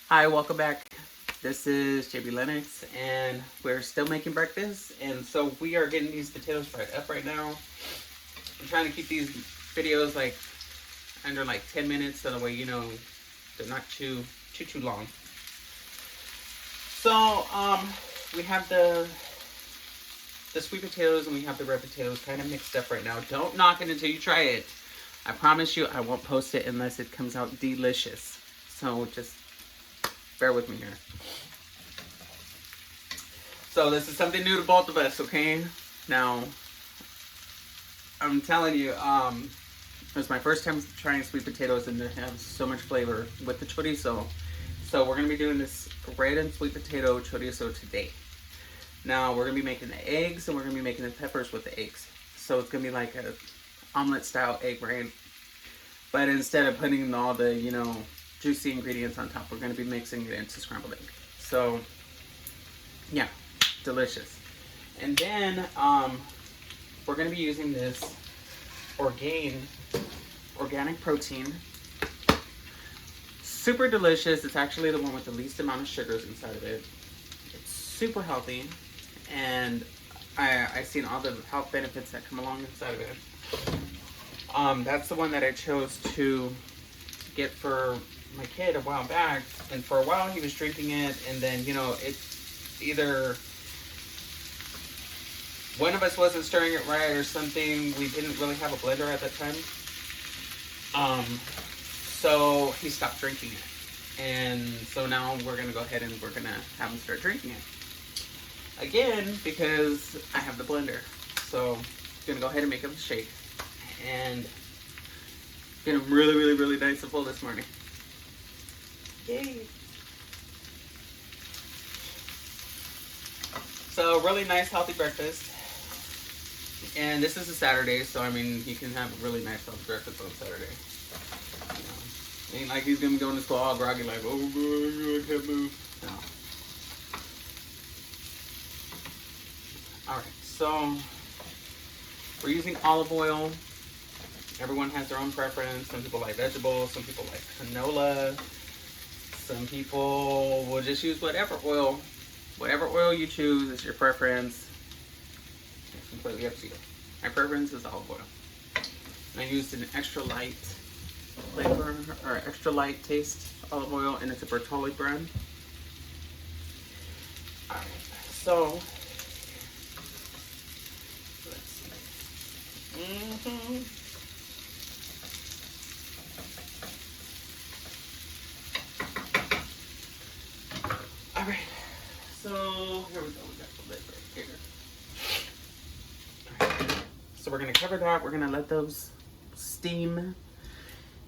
Hi, welcome back. This is Jaybealennux, and we're still making breakfast. And so we are getting these potatoes fried up right now. I'm trying to keep these videos like under like 10 minutes, so the way they're not too long. So we have the sweet potatoes and we have the red potatoes kind of mixed up right now. Don't knock it until you try it. I promise you, I won't post it unless it comes out delicious. So just bear with me here. So this is something new to both of us, okay? Now, I'm telling you, it was my first time trying sweet potatoes, and they have so much flavor with the chorizo. So we're gonna be doing this Reddn Sweet potato chorizo today. Now we're gonna be making the eggs, and we're gonna be making the peppers with the eggs. So it's gonna be like a omelette style egg, right? But instead of putting all the juicy ingredients on top, we're gonna be mixing it into scrambled egg. So yeah, delicious. And then we're gonna be using this organic protein. Super delicious. It's actually the one with the least amount of sugars inside of it. It's super healthy, and I've seen all the health benefits that come along inside of it. That's the one that I chose to get for my kid a while back, and for a while he was drinking it, and then it either one of us wasn't stirring it right or something. We didn't really have a blender at that time, so he stopped drinking it, and so now we're gonna go ahead and we're gonna have him start drinking it again because I have the blender. So I'm gonna go ahead and make him a shake, and get him really nice and full this morning. Yay! So really nice healthy breakfast. And this is a Saturday, so I mean you can have a really nice healthy breakfast on Saturday. Ain't like he's gonna be going to school all groggy like, oh boy, I can't move. No. Alright, so we're using olive oil. Everyone has their own preference. Some people like vegetables, some people like canola. Some people will just use whatever oil. Whatever oil you choose is your preference. It's completely up to you. My preference is olive oil. And I used an extra light flavor, or extra light taste olive oil, and it's a Bertolli brand. Alright, so let's see. Alright, so here we go. We got the lid right here. Alright, so we're gonna cover that. We're gonna let those steam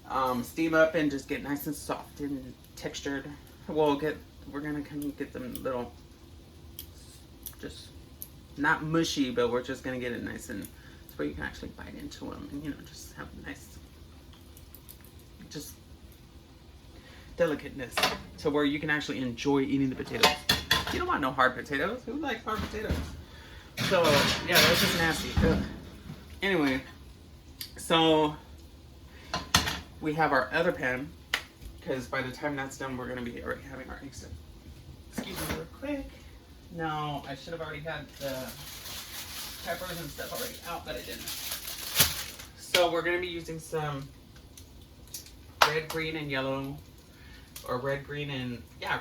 up and just get nice and soft and textured. We're gonna kind of get them little, just not mushy, but we're just gonna get it nice and so you can actually bite into them and just have nice, just delicateness to where you can actually enjoy eating the potatoes. You don't want no hard potatoes. Who likes hard potatoes? So yeah, that's just nasty. Ugh. Anyway, so we have our other pan, because by the time that's done, we're gonna be already having our eggs done. Excuse me real quick. Now, I should have already had the peppers and stuff already out, but I didn't. So we're gonna be using some red, green, and yellow, or red, green, and yeah,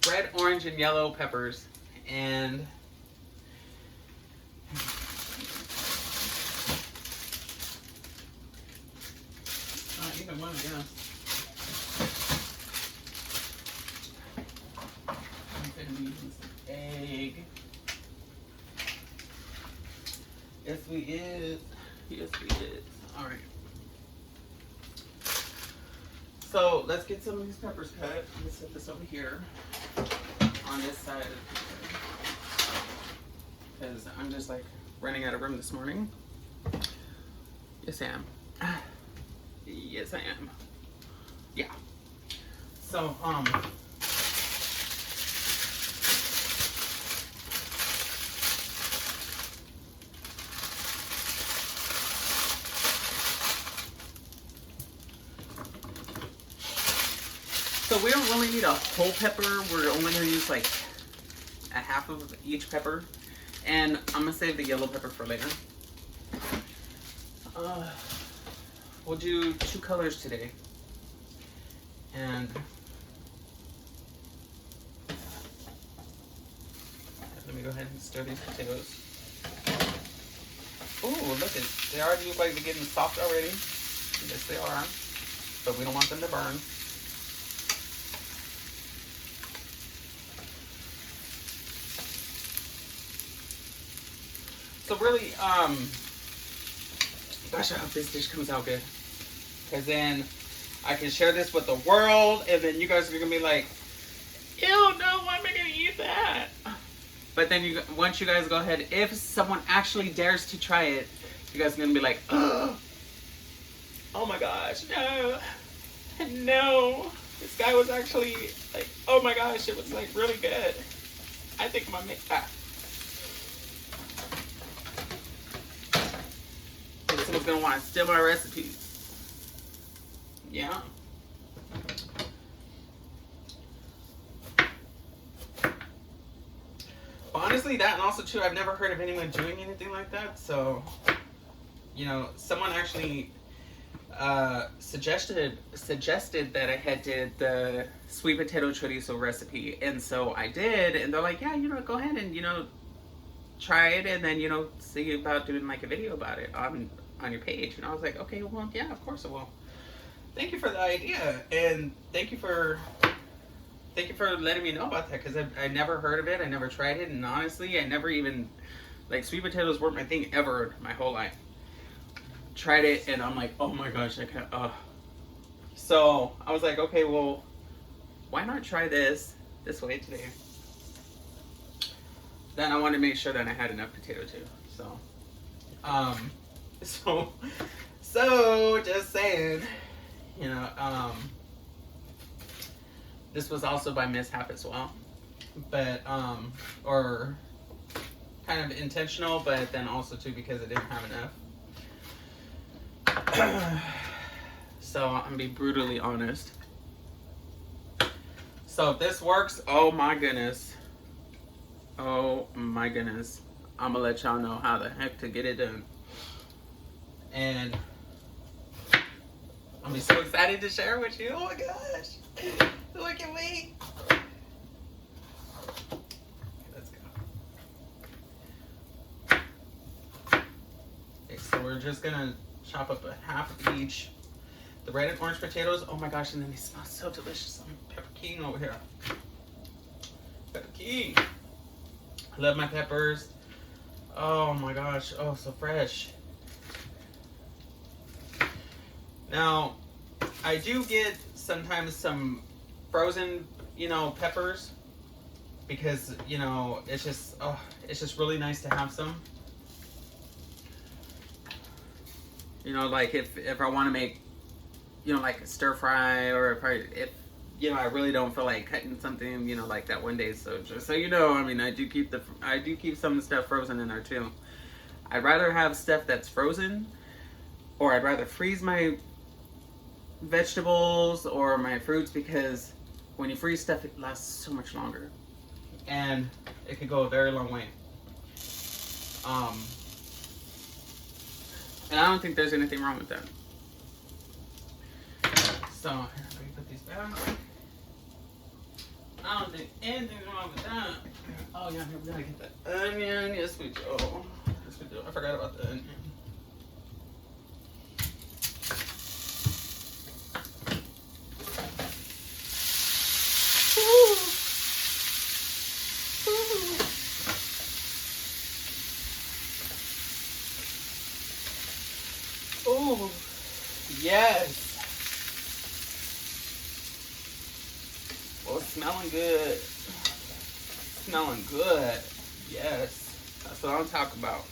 red, orange, and yellow peppers, and even one, yeah. I'm gonna be using some egg. Yes, we is. Yes, we is. All right. So let's get some of these peppers cut. Let's set this over here on this side, because I'm just like running out of room this morning. Yes, I am. Yes, I am. Yeah. So, So we don't really need a whole pepper. We're only going to use like a half of each pepper. And I'm going to save the yellow pepper for later. We'll do 2 colors today. And let me go ahead and stir these potatoes. Oh, look at, they already look like they're getting soft already. Yes, they are. But we don't want them to burn. So really, gosh, I hope this dish comes out good. Because then I can share this with the world, and then you guys are going to be like, ew, no, why am I going to eat that? But then once you guys go ahead, if someone actually dares to try it, you guys are going to be like, oh my gosh, no, no. This guy was actually like, oh my gosh, it was like really good. I think I'm going to make that. Someone's going to want to steal my recipes. Yeah. Honestly, that, and also too, I've never heard of anyone doing anything like that. So, you know, someone actually suggested that I had did the sweet potato chorizo recipe, and so I did, and they're like, yeah, you know, go ahead and, you know, try it, and then, you know, see about doing like a video about it on your page. And I was like, okay, well, yeah, of course I will. Thank you for the idea, and thank you for letting me know about that, because I never heard of it, I never tried it, and honestly, I never even, like, sweet potatoes weren't my thing ever my whole life. Tried it, and I'm like, oh my gosh, I can't, So, I was like, okay, well, why not try this way today? Then I wanted to make sure that I had enough potato too, so, so, just saying, you know, this was also by mishap as well, but, or kind of intentional, but then also too because I didn't have enough. So I'm gonna be brutally honest. So if this works, oh my goodness. Oh my goodness. I'm gonna let y'all know how the heck to get it done. And I'm gonna be so excited to share with you. Oh my gosh. Look at me. Let's go. Okay, so we're just gonna chop up a half of each. The red and orange potatoes. Oh my gosh, and then they smell so delicious. I'm pepper king over here. Pepper king. I love my peppers. Oh my gosh. Oh, so fresh. Now, I do get sometimes some frozen, you know, peppers, because, you know, it's just really nice to have some. You know, like if I want to make, you know, like a stir fry, or if you know, I really don't feel like cutting something, you know, like that one day. So just so you know, I mean, I do keep some stuff frozen in there too. I'd rather have stuff that's frozen, or I'd rather freeze my vegetables or my fruits, because when you freeze stuff, it lasts so much longer, and it could go a very long way. And I don't think there's anything wrong with that. So here, let me put these back. I don't think anything's wrong with that. Oh yeah, here we gotta get the onion. Yes we do. Yes we do. I forgot about the onion. Oh, yes. Oh, it's smelling good. Smelling good. Yes. That's what I'm talking about.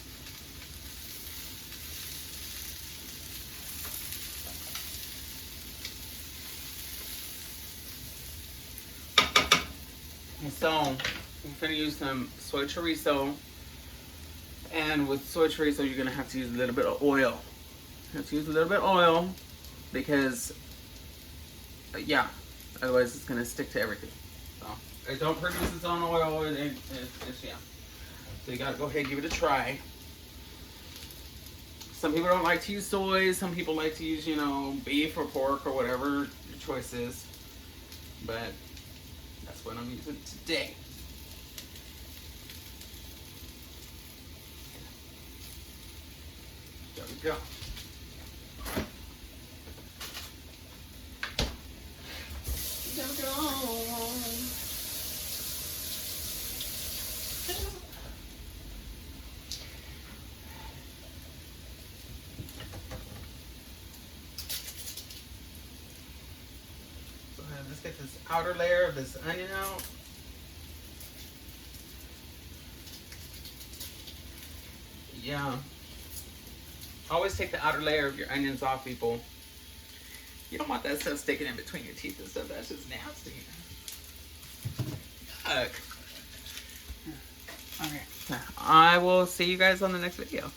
And so, I'm going to use some soy chorizo. And with soy chorizo, you're going to have to use a little bit of oil. You have to use a little bit of oil because, yeah, Otherwise, it's gonna stick to everything. So it don't produce its own oil. It's yeah. So you gotta go ahead and give it a try. Some people don't like to use soy. Some people like to use, you know, beef or pork or whatever your choice is. But that's what I'm using today. There we go. There we go. Let's get this outer layer of this onion out. Yeah. Always take the outer layer of your onions off, people. You don't want that stuff sticking in between your teeth and stuff. That's just nasty. Yuck. Okay. I will see you guys on the next video.